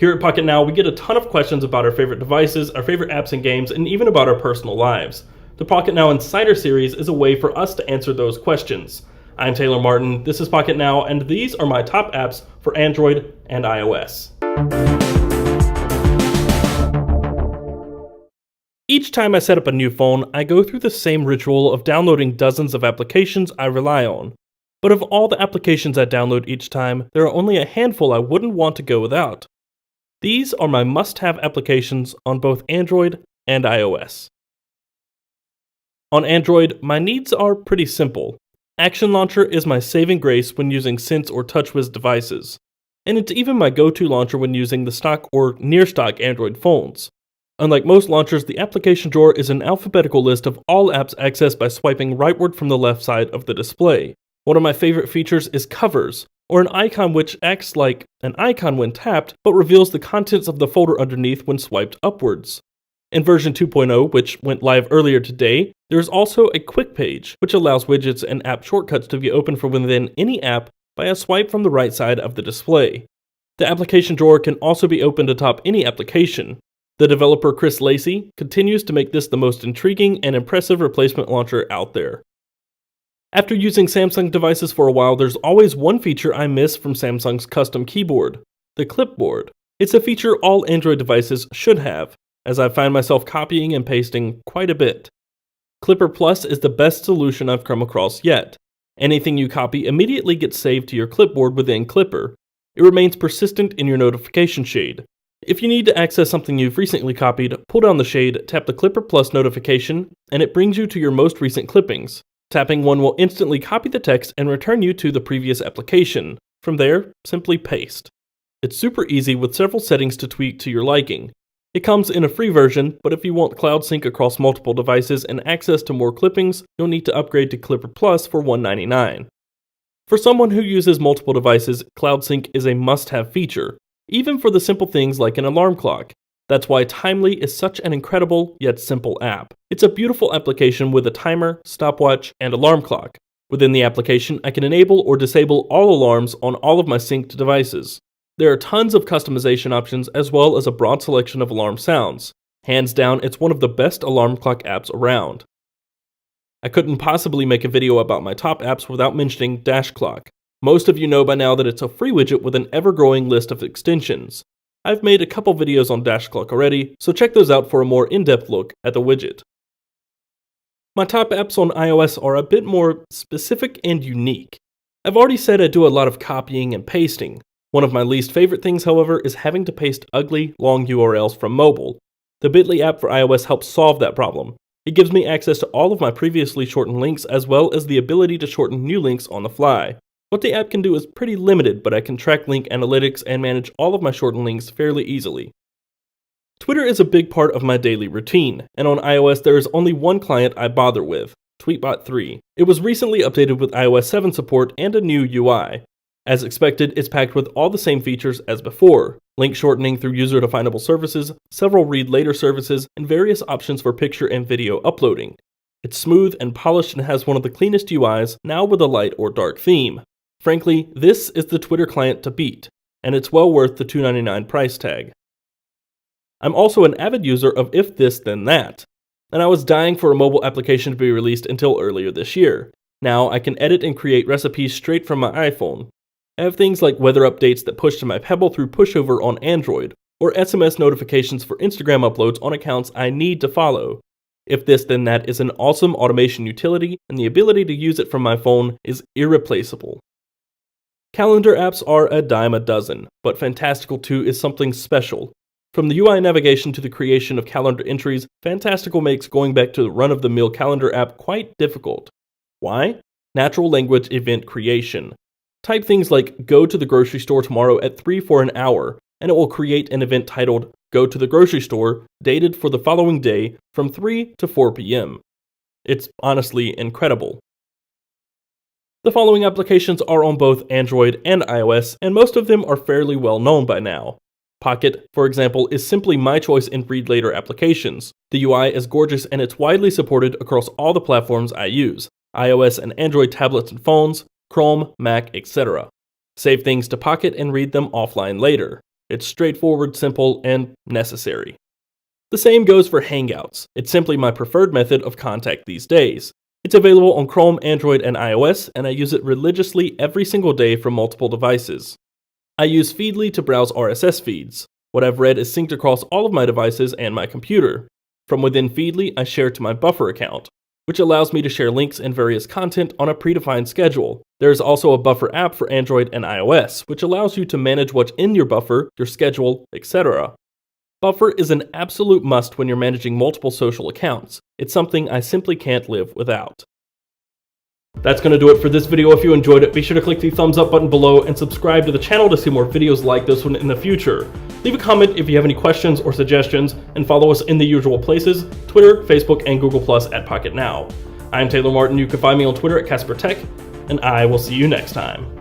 Here at Pocketnow, we get a ton of questions about our favorite devices, our favorite apps and games, and even about our personal lives. The Pocketnow Insider Series is a way for us to answer those questions. I'm Taylor Martin, this is Pocketnow, and these are my top apps for Android and iOS. Each time I set up a new phone, I go through the same ritual of downloading dozens of applications I rely on. But of all the applications I download each time, there are only a handful I wouldn't want to go without. These are my must-have applications on both Android and iOS. On Android, my needs are pretty simple. Action Launcher is my saving grace when using Sense or TouchWiz devices, and it's even my go-to launcher when using the stock or near-stock Android phones. Unlike most launchers, the application drawer is an alphabetical list of all apps accessed by swiping rightward from the left side of the display. One of my favorite features is Covers, or an icon which acts like an icon when tapped, but reveals the contents of the folder underneath when swiped upwards. In version 2.0, which went live earlier today, there is also a quick page, which allows widgets and app shortcuts to be opened from within any app by a swipe from the right side of the display. The application drawer can also be opened atop any application. The developer Chris Lacey continues to make this the most intriguing and impressive replacement launcher out there. After using Samsung devices for a while, there's always one feature I miss from Samsung's custom keyboard, the clipboard. It's a feature all Android devices should have, as I find myself copying and pasting quite a bit. Clipper Plus is the best solution I've come across yet. Anything you copy immediately gets saved to your clipboard within Clipper. It remains persistent in your notification shade. If you need to access something you've recently copied, pull down the shade, tap the Clipper Plus notification, and it brings you to your most recent clippings. Tapping one will instantly copy the text and return you to the previous application. From there, simply paste. It's super easy with several settings to tweak to your liking. It comes in a free version, but if you want cloud sync across multiple devices and access to more clippings, you'll need to upgrade to Clipper Plus for $199. For someone who uses multiple devices, cloud sync is a must-have feature, even for the simple things like an alarm clock. That's why Timely is such an incredible yet simple app. It's a beautiful application with a timer, stopwatch, and alarm clock. Within the application, I can enable or disable all alarms on all of my synced devices. There are tons of customization options as well as a broad selection of alarm sounds. Hands down, it's one of the best alarm clock apps around. I couldn't possibly make a video about my top apps without mentioning Dash Clock. Most of you know by now that it's a free widget with an ever-growing list of extensions. I've made a couple videos on Dash Clock already, so check those out for a more in-depth look at the widget. My top apps on iOS are a bit more specific and unique. I've already said I do a lot of copying and pasting. One of my least favorite things, however, is having to paste ugly, long URLs from mobile. The Bitly app for iOS helps solve that problem. It gives me access to all of my previously shortened links as well as the ability to shorten new links on the fly. What the app can do is pretty limited, but I can track link analytics and manage all of my shortened links fairly easily. Twitter is a big part of my daily routine, and on iOS there is only one client I bother with, Tweetbot 3. It was recently updated with iOS 7 support and a new UI. As expected, it's packed with all the same features as before, link shortening through user-definable services, several read-later services, and various options for picture and video uploading. It's smooth and polished and has one of the cleanest UIs, now with a light or dark theme. Frankly, this is the Twitter client to beat, and it's well worth the $299 price tag. I'm also an avid user of If This Then That, and I was dying for a mobile application to be released until earlier this year. Now I can edit and create recipes straight from my iPhone. I have things like weather updates that push to my Pebble through pushover on Android, or SMS notifications for Instagram uploads on accounts I need to follow. If This Then That is an awesome automation utility, and the ability to use it from my phone is irreplaceable. Calendar apps are a dime a dozen, but Fantastical 2 is something special. From the UI navigation to the creation of calendar entries, Fantastical makes going back to the run-of-the-mill calendar app quite difficult. Why? Natural language event creation. Type things like, go to the grocery store tomorrow at 3 for an hour, and it will create an event titled, go to the grocery store, dated for the following day from 3 to 4 p.m. It's honestly incredible. The following applications are on both Android and iOS, and most of them are fairly well known by now. Pocket, for example, is simply my choice in read-later applications. The UI is gorgeous and it's widely supported across all the platforms I use, iOS and Android tablets and phones, Chrome, Mac, etc. Save things to Pocket and read them offline later. It's straightforward, simple, and necessary. The same goes for Hangouts. It's simply my preferred method of contact these days. It's available on Chrome, Android, and iOS, and I use it religiously every single day from multiple devices. I use Feedly to browse RSS feeds. What I've read is synced across all of my devices and my computer. From within Feedly, I share to my Buffer account, which allows me to share links and various content on a predefined schedule. There is also a Buffer app for Android and iOS, which allows you to manage what's in your buffer, your schedule, etc. Buffer is an absolute must when you're managing multiple social accounts. It's something I simply can't live without. That's going to do it for this video. If you enjoyed it, be sure to click the thumbs up button below and subscribe to the channel to see more videos like this one in the future. Leave a comment if you have any questions or suggestions, and follow us in the usual places: Twitter, Facebook, and Google+ at Pocketnow. I'm Taylor Martin. You can find me on Twitter at CasperTech, and I will see you next time.